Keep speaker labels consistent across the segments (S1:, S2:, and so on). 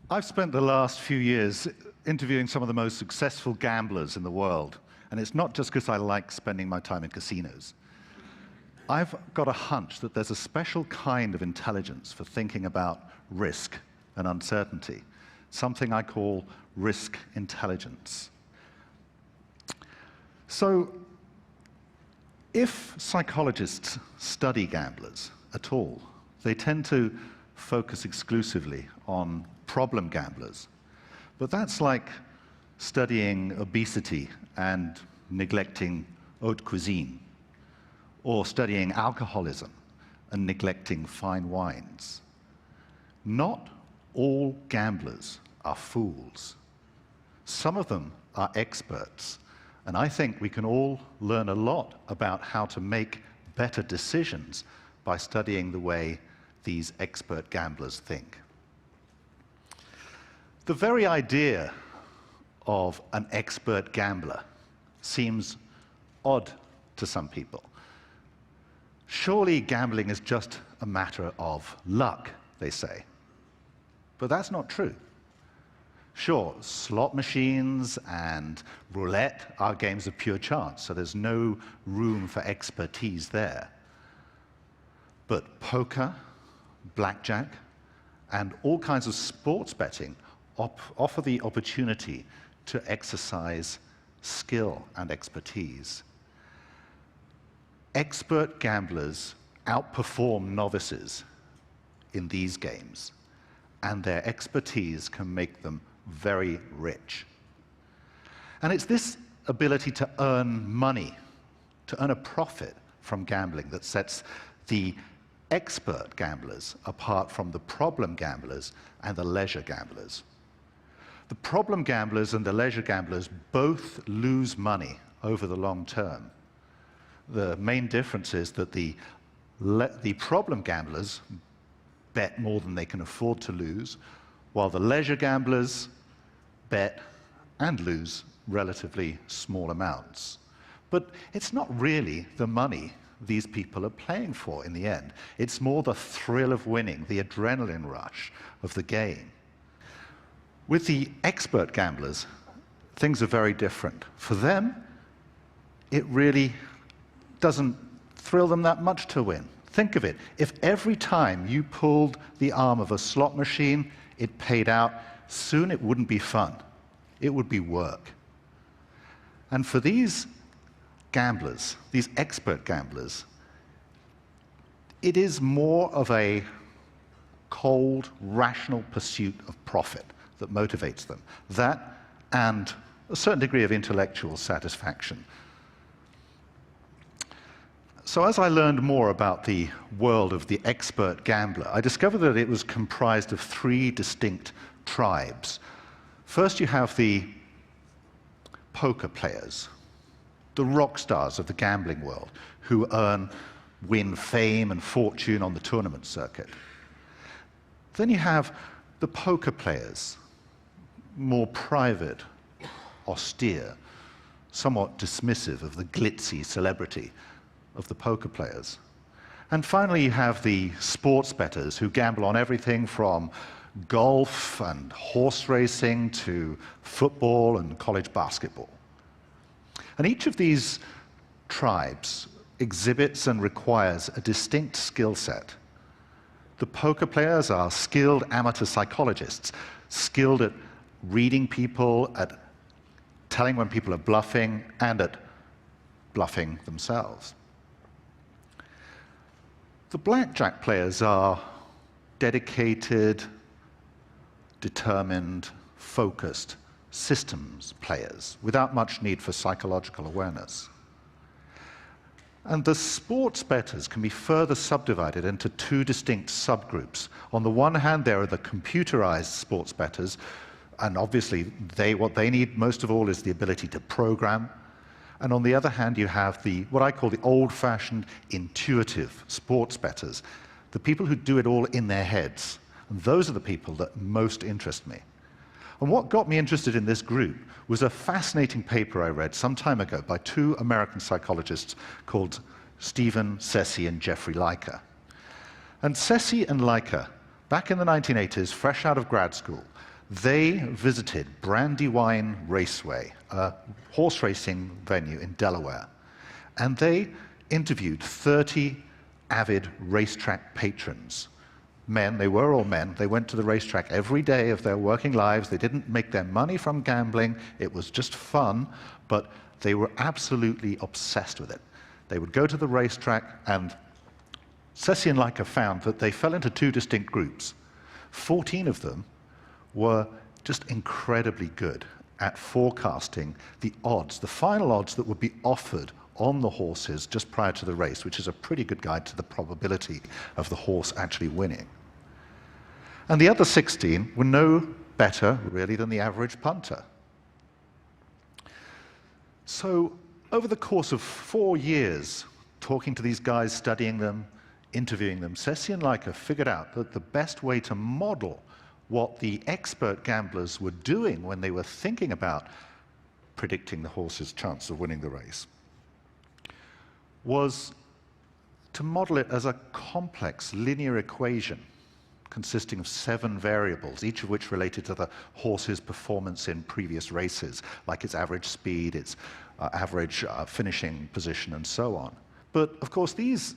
S1: I've spent the last few years interviewing some of the most successful gamblers in the world, and it's not just because I like spending my time in casinos. I've got a hunch that there's a special kind of intelligence for thinking about risk and uncertainty, something I call risk intelligence. So, if psychologists study gamblers at all, they tend to focus exclusively on problem gamblers. But that's like studying obesity and neglecting haute cuisine, or studying alcoholism and neglecting fine wines. Not all gamblers are fools. Some of them are experts, and I think we can all learn a lot about how to make better decisions by studying the way these expert gamblers think. The very idea of an expert gambler seems odd to some people. Surely gambling is just a matter of luck, they say. But that's not true. Sure, slot machines and roulette are games of pure chance, so there's no room for expertise there. But poker, blackjack, and all kinds of sports betting offer the opportunity to exercise skill and expertise. Expert gamblers outperform novices in these games, and their expertise can make them very rich. And it's this ability to earn money, to earn a profit from gambling, that sets the expert gamblers apart from the problem gamblers and the leisure gamblers. The problem gamblers and the leisure gamblers both lose money over the long term. The main difference is that the problem gamblers bet more than they can afford to lose, while the leisure gamblers bet and lose relatively small amounts. But it's not really the money these people are playing for in the end. It's more the thrill of winning, the adrenaline rush of the game. With the expert gamblers, things are very different. For them, it really doesn't thrill them that much to win. Think of it. If every time you pulled the arm of a slot machine, it paid out, soon it wouldn't be fun. It would be work. And for these gamblers, these expert gamblers, it is more of a cold, rational pursuit of profit that motivates them. That and a certain degree of intellectual satisfaction. So as I learned more about the world of the expert gambler, I discovered that it was comprised of three distinct tribes. First, you have the poker players, the rock stars of the gambling world, who win fame and fortune on the tournament circuit. Then you have the poker players, more private, austere, somewhat dismissive of the glitzy celebrity of the poker players. And finally, you have the sports bettors who gamble on everything from golf and horse racing to football and college basketball. And each of these tribes exhibits and requires a distinct skill set. The poker players are skilled amateur psychologists, skilled at reading people, at telling when people are bluffing, and at bluffing themselves. The blackjack players are dedicated, determined, focused systems players without much need for psychological awareness. And the sports bettors can be further subdivided into two distinct subgroups. On the one hand, there are the computerized sports bettors, and obviously what they need most of all is the ability to program. And on the other hand, you have what I call the old-fashioned intuitive sports bettors, the people who do it all in their heads. And those are the people that most interest me. And what got me interested in this group was a fascinating paper I read some time ago by two American psychologists called Stephen Ceci and Jeffrey Leica. And Ceci and Leica, back in the 1980s, fresh out of grad school, They visited Brandywine Raceway, a horse racing venue in Delaware, and they interviewed 30 avid racetrack patrons. Men, they were all men. They went to the racetrack every day of their working lives. They didn't make their money from gambling. It was just fun, but they were absolutely obsessed with it. They would go to the racetrack, and Ceci and Laika found that they fell into two distinct groups. 14 of them were just incredibly good at forecasting the odds, the final odds that would be offered on the horses just prior to the race, which is a pretty good guide to the probability of the horse actually winning. And the other 16 were no better, really, than the average punter. So over the course of 4 years, talking to these guys, studying them, interviewing them, Ceci and Laika figured out that the best way to model what the expert gamblers were doing when they were thinking about predicting the horse's chance of winning the race was to model it as a complex linear equation consisting of 7 variables, each of which related to the horse's performance in previous races, like its average speed, its average finishing position, and so on. But of course, these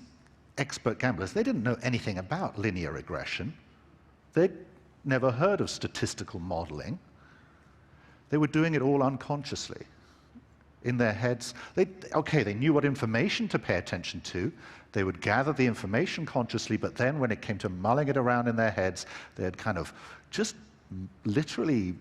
S1: expert gamblers, they didn't know anything about linear regression. They'd never heard of statistical modeling. They were doing it all unconsciously. In their heads, they knew what information to pay attention to. They would gather the information consciously, but then when it came to mulling it around in their heads, they'd kind of just literally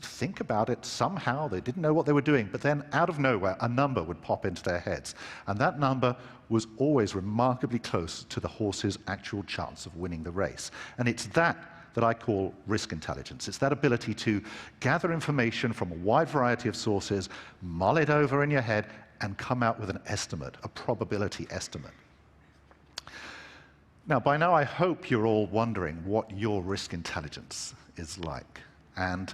S1: think about it somehow. They didn't know what they were doing, but then out of nowhere, a number would pop into their heads. And that number was always remarkably close to the horse's actual chance of winning the race. And it's that I call risk intelligence. It's that ability to gather information from a wide variety of sources, mull it over in your head, and come out with an estimate, a probability estimate. Now, by now, I hope you're all wondering what your risk intelligence is like. And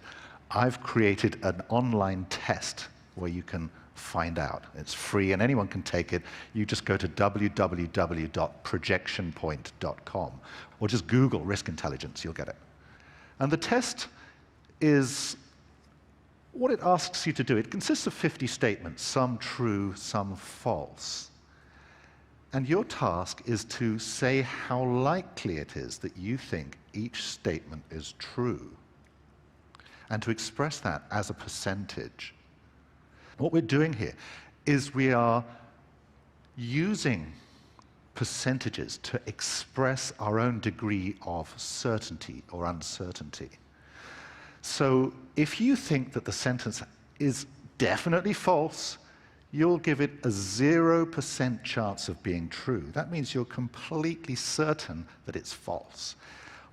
S1: I've created an online test where you can find out. It's free, and anyone can take it. You just go to www.projectionpoint.com, or just Google risk intelligence, you'll get it. And the test is what it asks you to do. It consists of 50 statements, some true, some false. And your task is to say how likely it is that you think each statement is true, and to express that as a percentage. What we're doing here is we are using percentages to express our own degree of certainty or uncertainty. So if you think that the sentence is definitely false, you'll give it a 0% chance of being true. That means you're completely certain that it's false.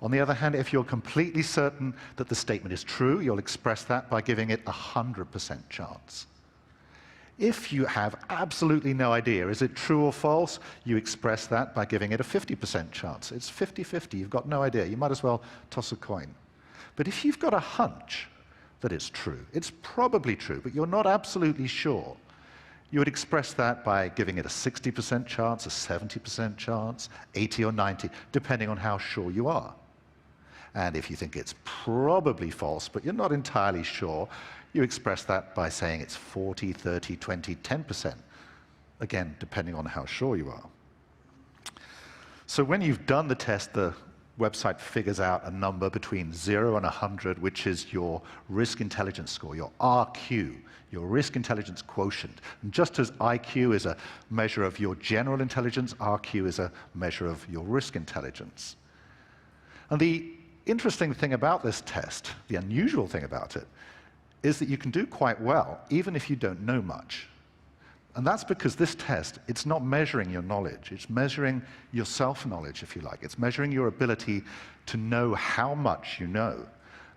S1: On the other hand, if you're completely certain that the statement is true, you'll express that by giving it a 100% chance. If you have absolutely no idea, is it true or false, you express that by giving it a 50% chance. It's 50-50, you've got no idea. You might as well toss a coin. But if you've got a hunch that it's true, it's probably true, but you're not absolutely sure, you would express that by giving it a 60% chance, a 70% chance, 80 or 90, depending on how sure you are. And if you think it's probably false, but you're not entirely sure, you express that by saying it's 40, 30, 20, 10%, again, depending on how sure you are. So when you've done the test, the website figures out a number between 0 and 100, which is your risk intelligence score, your RQ, your risk intelligence quotient. And just as IQ is a measure of your general intelligence, RQ is a measure of your risk intelligence. And the interesting thing about this test, the unusual thing about it, is that you can do quite well, even if you don't know much. And that's because this test, it's not measuring your knowledge, it's measuring your self-knowledge, if you like. It's measuring your ability to know how much you know,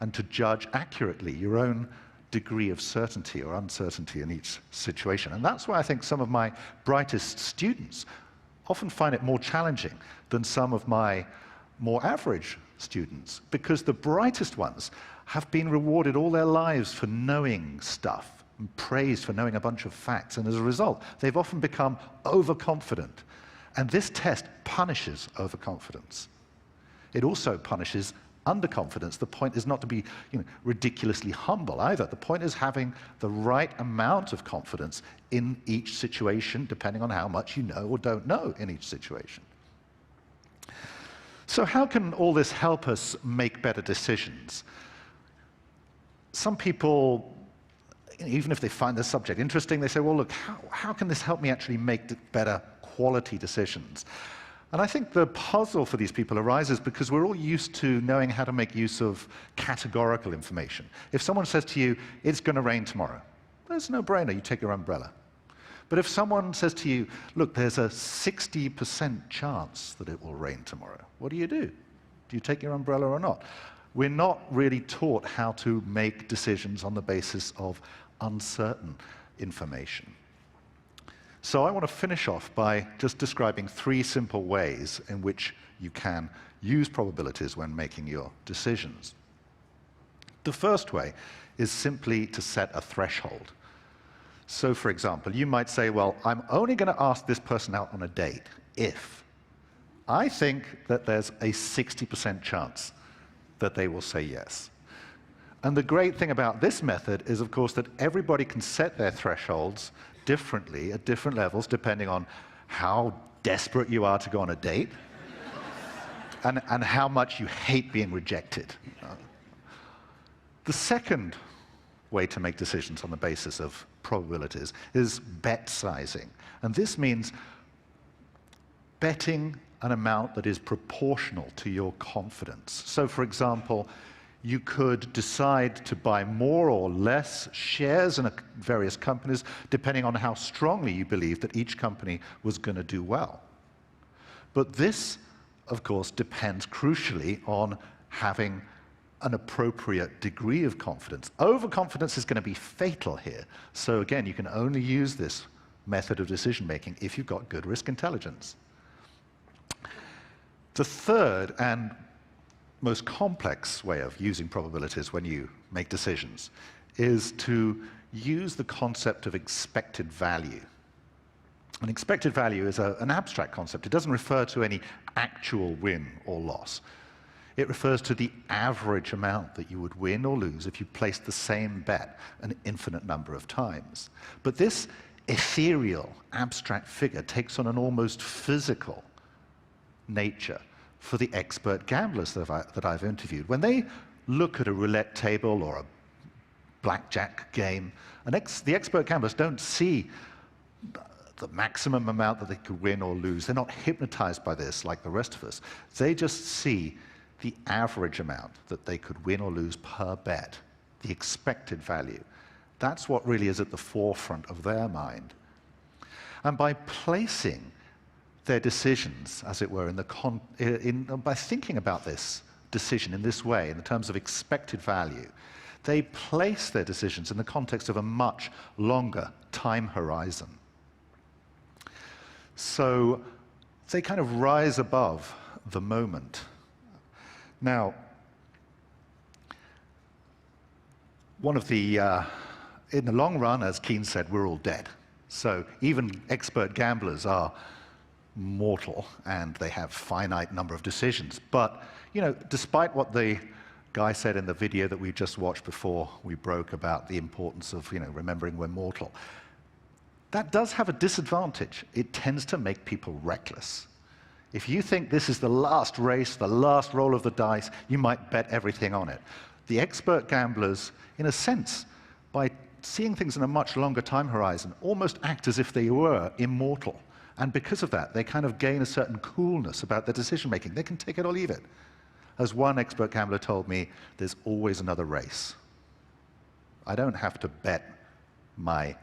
S1: and to judge accurately your own degree of certainty or uncertainty in each situation. And that's why I think some of my brightest students often find it more challenging than some of my more average students, because the brightest ones have been rewarded all their lives for knowing stuff, and praised for knowing a bunch of facts, and as a result, they've often become overconfident. And this test punishes overconfidence. It also punishes underconfidence, the point is not to be ridiculously humble either. The point is having the right amount of confidence in each situation, depending on how much you know or don't know in each situation. So how can all this help us make better decisions? Some people, even if they find the subject interesting, they say, well, look, how can this help me actually make better quality decisions? And I think the puzzle for these people arises because we're all used to knowing how to make use of categorical information. If someone says to you, it's going to rain tomorrow, there's no brainer, you take your umbrella. But if someone says to you, look, there's a 60% chance that it will rain tomorrow, what do? Do you take your umbrella or not? We're not really taught how to make decisions on the basis of uncertain information. So I want to finish off by just describing 3 simple ways in which you can use probabilities when making your decisions. The first way is simply to set a threshold. So, for example, you might say, well, I'm only going to ask this person out on a date if I think that there's a 60% chance that they will say yes. And the great thing about this method is, of course, that everybody can set their thresholds differently at different levels, depending on how desperate you are to go on a date and how much you hate being rejected. The second way to make decisions on the basis of probabilities is bet sizing. And this means betting an amount that is proportional to your confidence. So, for example, you could decide to buy more or less shares in various companies depending on how strongly you believe that each company was going to do well. But this, of course, depends crucially on having an appropriate degree of confidence. Overconfidence is going to be fatal here. So again, you can only use this method of decision-making if you've got good risk intelligence. The third and most complex way of using probabilities when you make decisions is to use the concept of expected value. An expected value is an abstract concept. It doesn't refer to any actual win or loss. It refers to the average amount that you would win or lose if you placed the same bet an infinite number of times. But this ethereal, abstract figure takes on an almost physical nature for the expert gamblers that I've interviewed. When they look at a roulette table or a blackjack game, the expert gamblers don't see the maximum amount that they could win or lose. They're not hypnotized by this like the rest of us. They just see the average amount that they could win or lose per bet, the expected value. That's what really is at the forefront of their mind. And by placing their decisions, as it were, by thinking about this decision in this way, in the terms of expected value, they place their decisions in the context of a much longer time horizon. So they kind of rise above the moment. Now, in the long run, as Keynes said, we're all dead. So even expert gamblers are mortal, and they have finite number of decisions. But, despite what the guy said in the video that we just watched before we broke about the importance of, remembering we're mortal, that does have a disadvantage. It tends to make people reckless. If you think this is the last race, the last roll of the dice, you might bet everything on it. The expert gamblers, in a sense, by seeing things in a much longer time horizon, almost act as if they were immortal. And because of that, they kind of gain a certain coolness about their decision-making. They can take it or leave it. As one expert gambler told me, there's always another race. I don't have to bet my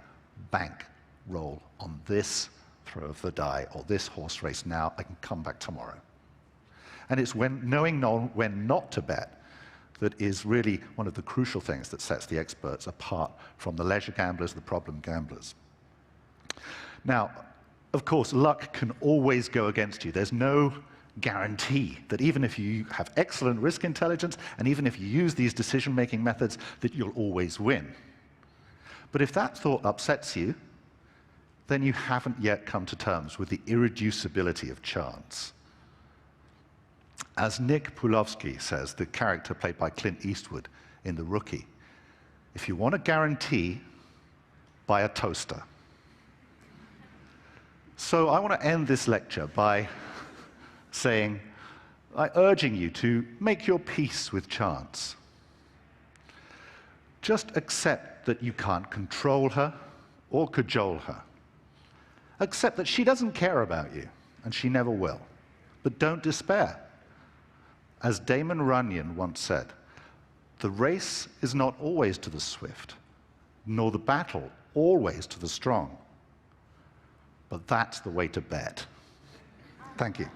S1: bank roll on this throw of the die or this horse race now. I can come back tomorrow. And it's knowing when not to bet that is really one of the crucial things that sets the experts apart from the leisure gamblers, the problem gamblers. Now, of course, luck can always go against you. There's no guarantee that even if you have excellent risk intelligence and even if you use these decision-making methods, that you'll always win. But if that thought upsets you, then you haven't yet come to terms with the irreducibility of chance. As Nick Pulowski says, the character played by Clint Eastwood in The Rookie, if you want a guarantee, buy a toaster. So I want to end this lecture by urging you to make your peace with chance. Just accept that you can't control her or cajole her. Accept that she doesn't care about you, and she never will. But don't despair. As Damon Runyon once said, the race is not always to the swift, nor the battle always to the strong. But that's the way to bet. Thank you.